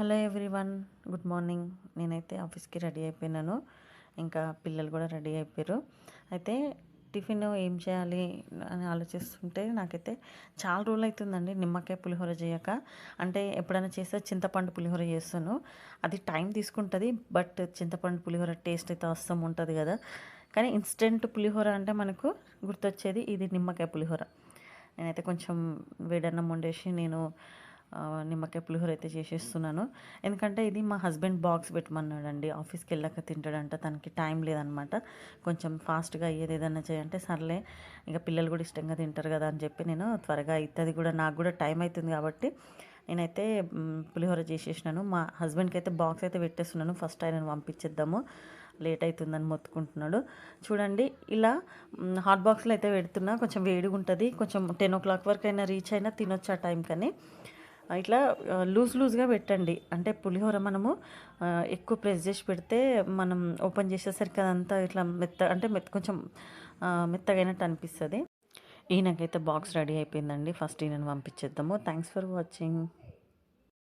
Hello everyone, good morning. నేనైతే ఆఫీస్కి ready అయిపోయినాను. ఇంకా పిల్లలు కూడా రెడీ అయిపోయారు. అయితే టిఫిన్ ఏం చేయాలి అని ఆలోచిస్తుంటే నాకైతే చాలా రోజులు అవుతుందండి నిమ్మకాయ పులిహోర చేయక. అంటే ఎప్పుడైనా చేస్తే చింతపండు పులిహోర చేస్తాను. అది టైం తీసుకుంటుంది, బట్ చింతపండు పులిహోర టేస్ట్ అయితే అవసరం ఉంటుంది కదా. కానీ ఇన్స్టెంట్ పులిహోర అంటే మనకు గుర్తొచ్చేది ఇది నిమ్మకాయ పులిహోర. నేనైతే కొంచెం వేడన్నం వండేసి నేను నిమ్మకాయ పులిహోర అయితే చేసేస్తున్నాను. ఎందుకంటే ఇది మా హస్బెండ్ బాక్స్ పెట్టమన్నాడండి. ఆఫీస్కి వెళ్ళాక తింటాడంట, తనకి టైం లేదనమాట. కొంచెం ఫాస్ట్గా అయ్యేది ఏదైనా చేయంటే సర్లే, ఇక పిల్లలు కూడా ఇష్టంగా తింటారు కదా అని చెప్పి నేను త్వరగా అవుతుంది కూడా, నాకు కూడా టైం అవుతుంది కాబట్టి నేనైతే పులిహోర చేసేసినాను. మా హస్బెండ్కి అయితే బాక్స్ అయితే పెట్టేస్తున్నాను. ఫస్ట్ ఆయనను పంపించేద్దాము, లేట్ అవుతుందని మొత్తుకుంటున్నాడు. చూడండి, ఇలా హాట్ బాక్స్లో అయితే పెడుతున్నా. కొంచెం వేడిగా ఉంటుంది. కొంచెం 10 o'clock వరకు అయినా రీచ్ అయినా తినొచ్చు ఆ టైం. కానీ ఇట్లా లూజ్గా పెట్టండి. అంటే పులిహోర మనము ఎక్కువ ప్రెస్ చేసి పెడితే మనం ఓపెన్ చేసేసరికి అదంతా ఇట్లా కొంచెం మెత్తగా అయినట్టు అనిపిస్తుంది. ఈయనకైతే బాక్స్ రెడీ అయిపోయిందండి. ఫస్ట్ ఈయనను పంపించేద్దాము. Thanks for watching.